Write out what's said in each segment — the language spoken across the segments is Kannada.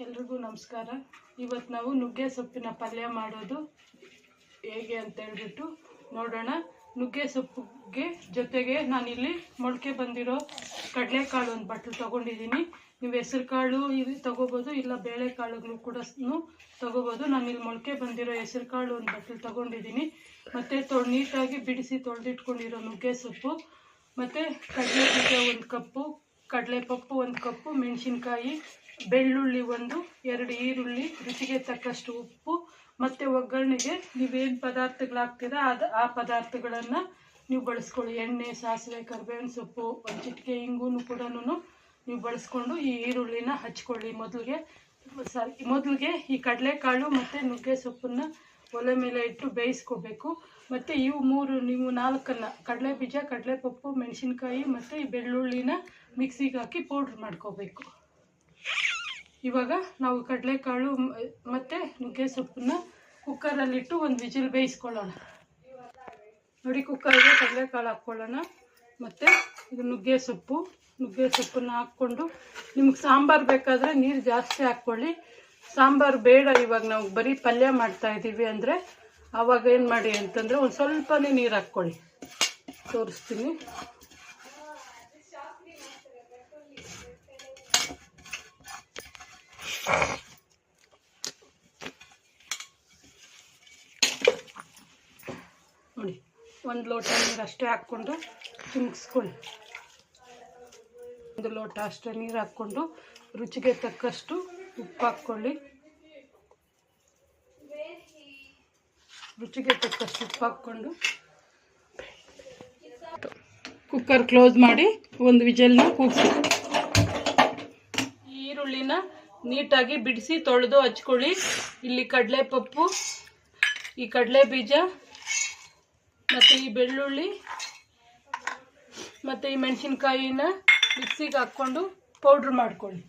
ಎಲ್ರಿಗೂ ನಮಸ್ಕಾರ. ಇವತ್ತು ನಾವು ನುಗ್ಗೆ ಸೊಪ್ಪಿನ ಪಲ್ಯ ಮಾಡೋದು ಹೇಗೆ ಅಂತ ಹೇಳ್ಬಿಟ್ಟು ನೋಡೋಣ. ನುಗ್ಗೆ ಸೊಪ್ಪಿಗೆ ಜೊತೆಗೆ ನಾನಿಲ್ಲಿ ಮೊಳಕೆ ಬಂದಿರೋ ಕಡಲೆಕಾಳು ಒಂದು ಬಟ್ಲು ತೊಗೊಂಡಿದ್ದೀನಿ. ನೀವು ಹೆಸರು ಕಾಳು ಇದು ತೊಗೋಬೋದು, ಇಲ್ಲ ಬೇಳೆಕಾಳುಗಳು ಕೂಡ ತೊಗೋಬೋದು. ನಾನಿಲ್ಲಿ ಮೊಳಕೆ ಬಂದಿರೋ ಹೆಸರು ಕಾಳು ಒಂದು ಬಟ್ಲು ತೊಗೊಂಡಿದ್ದೀನಿ. ಮತ್ತು ನೀಟಾಗಿ ಬಿಡಿಸಿ ತೊಳೆದಿಟ್ಕೊಂಡಿರೋ ನುಗ್ಗೆ ಸೊಪ್ಪು, ಮತ್ತು ಕಡಲೆ ಬೀಜ 1 ಕಪ್ಪು, ಕಡಲೆಪಪ್ಪು 1 ಕಪ್ಪು, ಮೆಣಸಿನ್ಕಾಯಿ, ಬೆಳ್ಳುಳ್ಳಿ 1, 2 ಈರುಳ್ಳಿ, ರುಚಿಗೆ ತಕ್ಕಷ್ಟು ಉಪ್ಪು, ಮತ್ತು ಒಗ್ಗರಣೆಗೆ ನೀವೇನು ಪದಾರ್ಥಗಳು ಹಾಕ್ತೀರಾ ಆ ಪದಾರ್ಥಗಳನ್ನು ನೀವು ಬಳಸ್ಕೊಳ್ಳಿ. ಎಣ್ಣೆ, ಸಾಸಿವೆ, ಕರಿಬೇವಿನ ಸೊಪ್ಪು, ಒಂದು ಚಿಟಿಕೆ ಇಂಗು ಕೂಡ ನೀವು ಬಳಸ್ಕೊಂಡು ಈ ಈರುಳ್ಳಿನ ಹಚ್ಕೊಳ್ಳಿ. ಮೊದಲಿಗೆ ಈ ಕಡಲೆಕಾಳು ಮತ್ತು ನುಗ್ಗೆ ಸೊಪ್ಪನ್ನು ಒಲೆ ಮೇಲೆ ಇಟ್ಟು ಬೇಯಿಸ್ಕೋಬೇಕು. ಮತ್ತು ಇವು 4 ಕಡಲೆ ಬೀಜ, ಕಡಲೆಪಪ್ಪು, ಮೆಣಸಿನ್ಕಾಯಿ ಮತ್ತು ಈ ಬೆಳ್ಳುಳ್ಳಿನ ಮಿಕ್ಸಿಗೆ ಹಾಕಿ ಪೌಡ್ರ್ ಮಾಡ್ಕೋಬೇಕು. ಇವಾಗ ನಾವು ಕಡಲೆಕಾಳು ಮತ್ತು ನುಗ್ಗೆ ಸೊಪ್ಪನ್ನ ಕುಕ್ಕರಲ್ಲಿಟ್ಟು 1 ವಿಜಿಲ್ ಬೇಯಿಸ್ಕೊಳ್ಳೋಣ. ನೋಡಿ, ಕುಕ್ಕರ್ಗೆ ಕಡಲೆಕಾಳು ಹಾಕ್ಕೊಳ್ಳೋಣ. ಮತ್ತು ಇದು ನುಗ್ಗೆ ಸೊಪ್ಪನ್ನು ಹಾಕ್ಕೊಂಡು, ನಿಮ್ಗೆ ಸಾಂಬಾರು ಬೇಕಾದರೆ ನೀರು ಜಾಸ್ತಿ ಹಾಕ್ಕೊಳ್ಳಿ. ಸಾಂಬಾರು ಬೇಡ, ಇವಾಗ ನಾವು ಬರೀ ಪಲ್ಯ ಮಾಡ್ತಾಯಿದ್ದೀವಿ ಅಂದರೆ ಆವಾಗ ಏನು ಮಾಡಿ ಅಂತಂದರೆ ಒಂದು ಸ್ವಲ್ಪನೇ ನೀರು ಹಾಕ್ಕೊಳ್ಳಿ. ತೋರಿಸ್ತೀನಿ. ನೋಡಿ, 1 ಲೋಟ ನೀರು ಅಷ್ಟೇ ಹಾಕ್ಕೊಂಡು ಚಿಮ್ಸ್ಕೊಳ್ಳಿ. 1 ಲೋಟ ಅಷ್ಟೇ ನೀರು ಹಾಕ್ಕೊಂಡು ರುಚಿಗೆ ತಕ್ಕಷ್ಟು ಉಪ್ಪು ಹಾಕ್ಕೊಳ್ಳಿ. ರುಚಿಗೆ ತಕ್ಕಷ್ಟು ಉಪ್ಪು ಹಾಕ್ಕೊಂಡು ಕುಕ್ಕರ್ ಕ್ಲೋಸ್ ಮಾಡಿ 1 ವಿಜಲ್ನ ಕೂಗಿಸಿ. ಈರುಳ್ಳಿನ ನೀಟಾಗಿ ಬಿಡಿಸಿ ತೊಳೆದು ಹಚ್ಕೊಳ್ಳಿ. ಇಲ್ಲಿ ಕಡಲೆಪಪ್ಪು, ಈ ಕಡಲೆ ಬೀಜ ಮತ್ತು ಈ ಬೆಳ್ಳುಳ್ಳಿ ಮತ್ತು ಈ ಮೆಣಸಿನ್ಕಾಯಿನ ಮಿಕ್ಸಿಗೆ ಹಾಕ್ಕೊಂಡು ಪೌಡ್ರ್ ಮಾಡ್ಕೊಳ್ಳಿ.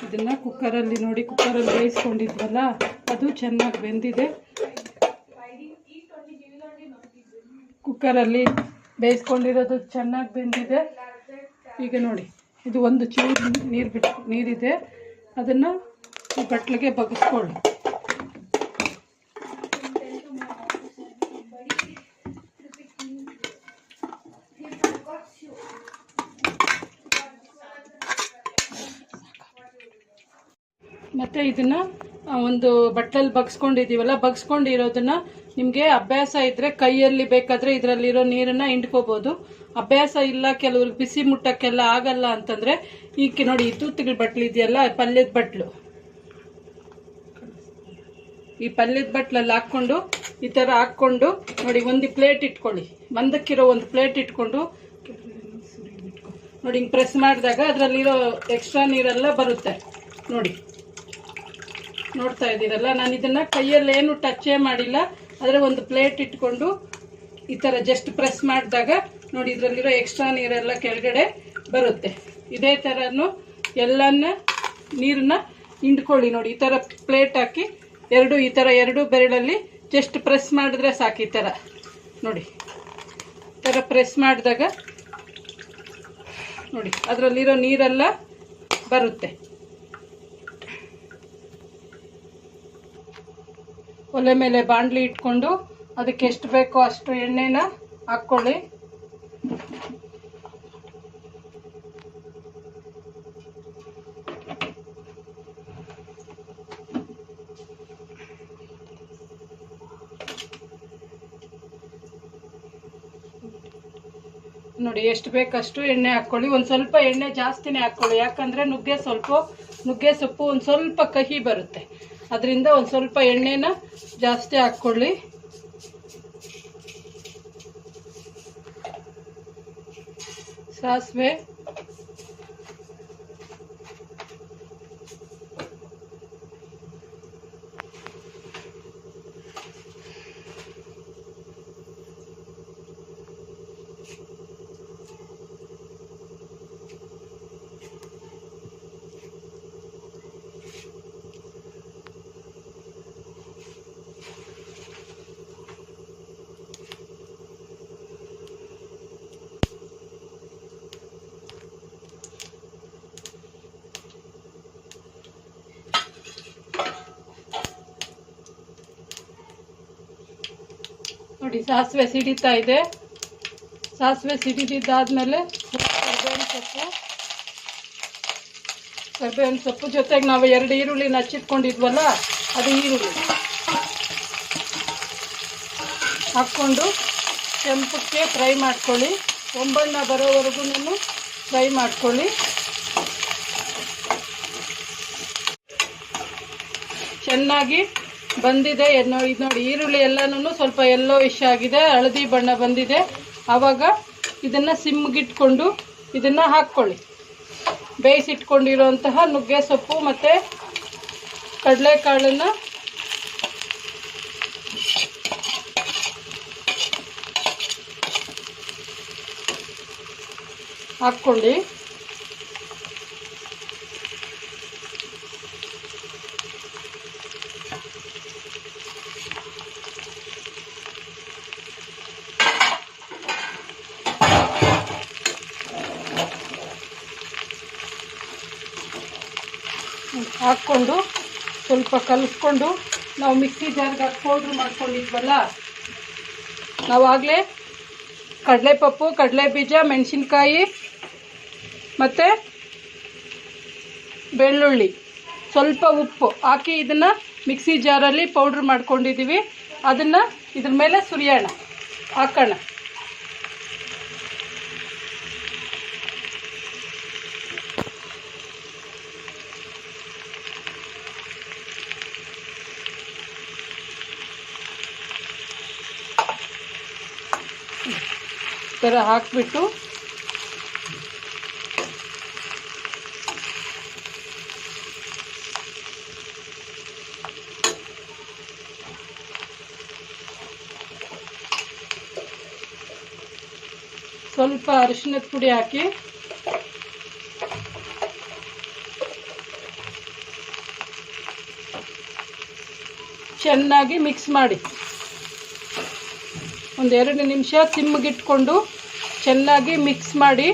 ಇದನ್ನು ಕುಕ್ಕರಲ್ಲಿ ನೋಡಿ, ಕುಕ್ಕರಲ್ಲಿ ಬೇಯಿಸ್ಕೊಂಡಿದ್ವಲ್ಲ ಅದು ಚೆನ್ನಾಗಿ ಬೆಂದಿದೆ. ಕುಕ್ಕರಲ್ಲಿ ಬೇಯಿಸ್ಕೊಂಡಿರೋದು ಚೆನ್ನಾಗಿ ಬೆಂದಿದೆ. ಈಗ ನೋಡಿ, ಇದು 1 ಚೂರು ನೀರಿದೆ, ಅದನ್ನು ಬಟ್ಲಿಗೆ ಬಗ್ಗಿಸ್ಕೊಳ್ಳಿ. ಮತ್ತು ಇದನ್ನು ಒಂದು ಬಟ್ಟಲಲ್ಲಿ ಬಗ್ಸ್ಕೊಂಡಿರೋದನ್ನ ನಿಮಗೆ ಅಭ್ಯಾಸ ಇದ್ದರೆ ಕೈಯಲ್ಲಿ ಬೇಕಾದರೆ ಇದರಲ್ಲಿರೋ ನೀರನ್ನು ಹಿಂಡ್ಕೋಬೋದು. ಅಭ್ಯಾಸ ಇಲ್ಲ, ಕೆಲವ್ರಿಗೆ ಬಿಸಿ ಮುಟ್ಟಕ್ಕೆಲ್ಲ ಆಗಲ್ಲ ಅಂತಂದರೆ ಈಗ ನೋಡಿ, ಈ ತೂತುಗಳ ಬಟ್ಲು ಇದೆಯಲ್ಲ, ಪಲ್ಯದ ಬಟ್ಲು, ಈ ಪಲ್ಯದ ಬಟ್ಲಲ್ಲಿ ಹಾಕ್ಕೊಂಡು ಈ ಥರ ಹಾಕ್ಕೊಂಡು ನೋಡಿ, 1 ಪ್ಲೇಟ್ ಇಟ್ಕೊಳ್ಳಿ. ಮಂದಕ್ಕಿರೋ 1 ಪ್ಲೇಟ್ ಇಟ್ಕೊಂಡು ನೋಡಿ, ಹಿಂಗೆ ಪ್ರೆಸ್ ಮಾಡಿದಾಗ ಅದರಲ್ಲಿರೋ ಎಕ್ಸ್ಟ್ರಾ ನೀರೆಲ್ಲ ಬರುತ್ತೆ. ನೋಡಿ, ನೋಡ್ತಾ ಇದ್ದೀರಲ್ಲ, ನಾನು ಇದನ್ನು ಕೈಯಲ್ಲಿ ಏನು ಟಚ್ಚೇ ಮಾಡಿಲ್ಲ, ಆದರೆ 1 ಪ್ಲೇಟ್ ಇಟ್ಕೊಂಡು ಈ ಥರ ಜಸ್ಟ್ ಪ್ರೆಸ್ ಮಾಡಿದಾಗ ನೋಡಿ, ಇದರಲ್ಲಿರೋ ಎಕ್ಸ್ಟ್ರಾ ನೀರೆಲ್ಲ ಕೆಳಗಡೆ ಬರುತ್ತೆ. ಇದೇ ಥರನೂ ನೀರನ್ನ ಹಿಂಡ್ಕೊಳ್ಳಿ. ನೋಡಿ, ಈ ಥರ ಪ್ಲೇಟ್ ಹಾಕಿ ಈ ಥರ 2 ಬೆರಳಲ್ಲಿ ಜಸ್ಟ್ ಪ್ರೆಸ್ ಮಾಡಿದ್ರೆ ಸಾಕು. ಈ ಥರ ನೋಡಿ, ಈ ಥರ ಪ್ರೆಸ್ ಮಾಡಿದಾಗ ನೋಡಿ ಅದರಲ್ಲಿರೋ ನೀರೆಲ್ಲ ಬರುತ್ತೆ. ಒಲೆ ಮೇಲೆ ಬಾಣಲಿ ಇಟ್ಕೊಂಡು ಅದಕ್ಕೆ ಎಷ್ಟು ಬೇಕೋ ಅಷ್ಟು ಎಣ್ಣೆನ ಹಾಕ್ಕೊಳ್ಳಿ. ನೋಡಿ, ಎಷ್ಟು ಬೇಕಷ್ಟು ಎಣ್ಣೆ ಹಾಕ್ಕೊಳ್ಳಿ. ಒಂದು ಸ್ವಲ್ಪ ಎಣ್ಣೆ ಜಾಸ್ತಿನೇ ಹಾಕ್ಕೊಳ್ಳಿ, ಯಾಕಂದರೆ ನುಗ್ಗೆ ಸೊಪ್ಪು ಒಂದು ಸ್ವಲ್ಪ ಕಹಿ ಬರುತ್ತೆ. ಅದರಿಂದ ಒಂದು ಸ್ವಲ್ಪ ಎಣ್ಣೆನ ಜಾಸ್ತಿ ಹಾಕ್ಕೊಳ್ಳಿ. ಸಾಸಿವೆ, ನೋಡಿ ಸಾಸಿವೆ ಸಿಡಿತಾ ಇದೆ. ಸಾಸಿವೆ ಸಿಡಿದಿದ್ದಾದ್ಮೇಲೆ ಕರಿಬೇವಿನ ಸೊಪ್ಪು ಜೊತೆಗೆ ನಾವು 2 ಈರುಳ್ಳಿನ ಹಚ್ಚಿಟ್ಕೊಂಡಿದ್ವಲ್ಲ ಅದು ಈರುಳ್ಳಿ ಹಾಕ್ಕೊಂಡು ಕೆಂಪಕ್ಕೆ ಫ್ರೈ ಮಾಡ್ಕೊಳ್ಳಿ. ಒಂಬಣ್ಣ ಬರೋವರೆಗೂ ಫ್ರೈ ಮಾಡ್ಕೊಳ್ಳಿ. ಚೆನ್ನಾಗಿ ಬಂದಿದೆ. ಇದು ನೋಡಿ ಈರುಳ್ಳಿ ಎಲ್ಲನೂ ಸ್ವಲ್ಪ ಯೆಲ್ಲೋಯಿಶ್ ಆಗಿದೆ, ಹಳದಿ ಬಣ್ಣ ಬಂದಿದೆ. ಆವಾಗ ಇದನ್ನು ಸಿಮ್ಗಿಟ್ಕೊಂಡು ಇದನ್ನು ಹಾಕ್ಕೊಳ್ಳಿ. ಬೇಯಿಸಿಟ್ಕೊಂಡಿರೋಂತಹ ನುಗ್ಗೆ ಸೊಪ್ಪು ಮತ್ತು ಕಡಲೆಕಾಳನ್ನು ಹಾಕ್ಕೊಳ್ಳಿ. ಹಾಕ್ಕೊಂಡು ಸ್ವಲ್ಪ ಕಲಿಸ್ಕೊಂಡು ನಾವು ಮಿಕ್ಸಿ ಜಾರ್ಗೆ ಪೌಡ್ರ್ ಮಾಡ್ಕೊಂಡಿದ್ವಲ್ಲ, ನಾವಾಗಲೇ ಕಡಲೆಪಪ್ಪು, ಕಡಲೆಬೀಜ, ಮೆಣಸಿನ್ಕಾಯಿ ಮತ್ತು ಬೆಳ್ಳುಳ್ಳಿ, ಸ್ವಲ್ಪ ಉಪ್ಪು ಹಾಕಿ ಇದನ್ನು ಮಿಕ್ಸಿ ಜಾರಲ್ಲಿ ಪೌಡ್ರ್ ಮಾಡ್ಕೊಂಡಿದ್ದೀವಿ. ಅದನ್ನು ಇದ್ರ ಮೇಲೆ ಸುರಿಯೋಣ, ಹಾಕೋಣ. ಥರ ಹಾಕಿಬಿಟ್ಟು ಸ್ವಲ್ಪ ಅರಿಶಿಣದ ಪುಡಿ ಹಾಕಿ ಚೆನ್ನಾಗಿ ಮಿಕ್ಸ್ ಮಾಡಿ. 1-2 ನಿಮಿಷ ಸಿಮ್ಗಿಟ್ಕೊಂಡು ಚೆನ್ನಾಗಿ ಮಿಕ್ಸ್ ಮಾಡಿ.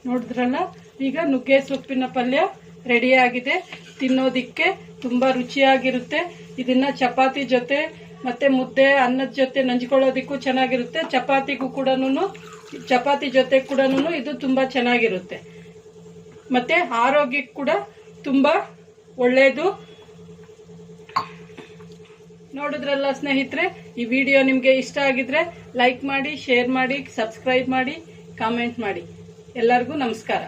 ನೋಡಿದ್ರಲ್ಲ, ಈಗ ನುಗ್ಗೆ ಸೊಪ್ಪಿನ ಪಲ್ಯ ರೆಡಿಯಾಗಿದೆ. ತಿನ್ನೋದಿಕ್ಕೆ ತುಂಬ ರುಚಿಯಾಗಿರುತ್ತೆ. ಇದನ್ನು ಚಪಾತಿ ಜೊತೆ ಮತ್ತು ಮುದ್ದೆ, ಅನ್ನದ ಜೊತೆ ನಂಚ್ಕೊಳ್ಳೋದಕ್ಕೂ ಚೆನ್ನಾಗಿರುತ್ತೆ. ಚಪಾತಿ ಜೊತೆ ಕೂಡ ಇದು ತುಂಬ ಚೆನ್ನಾಗಿರುತ್ತೆ. ಮತ್ತು ಆರೋಗ್ಯಕ್ಕೆ ಕೂಡ ತುಂಬ ಒಳ್ಳೆಯದು. ನೋಡಿದ್ರಲ್ಲ ಸ್ನೇಹಿತರೆ, ಈ ವಿಡಿಯೋ ನಿಮಗೆ ಇಷ್ಟ ಆಗಿದ್ರೆ ಲೈಕ್ ಮಾಡಿ, ಶೇರ್ ಮಾಡಿ, ಸಬ್ಸ್ಕ್ರೈಬ್ ಮಾಡಿ, ಕಾಮೆಂಟ್ ಮಾಡಿ. ಎಲ್ಲರಿಗೂ ನಮಸ್ಕಾರ.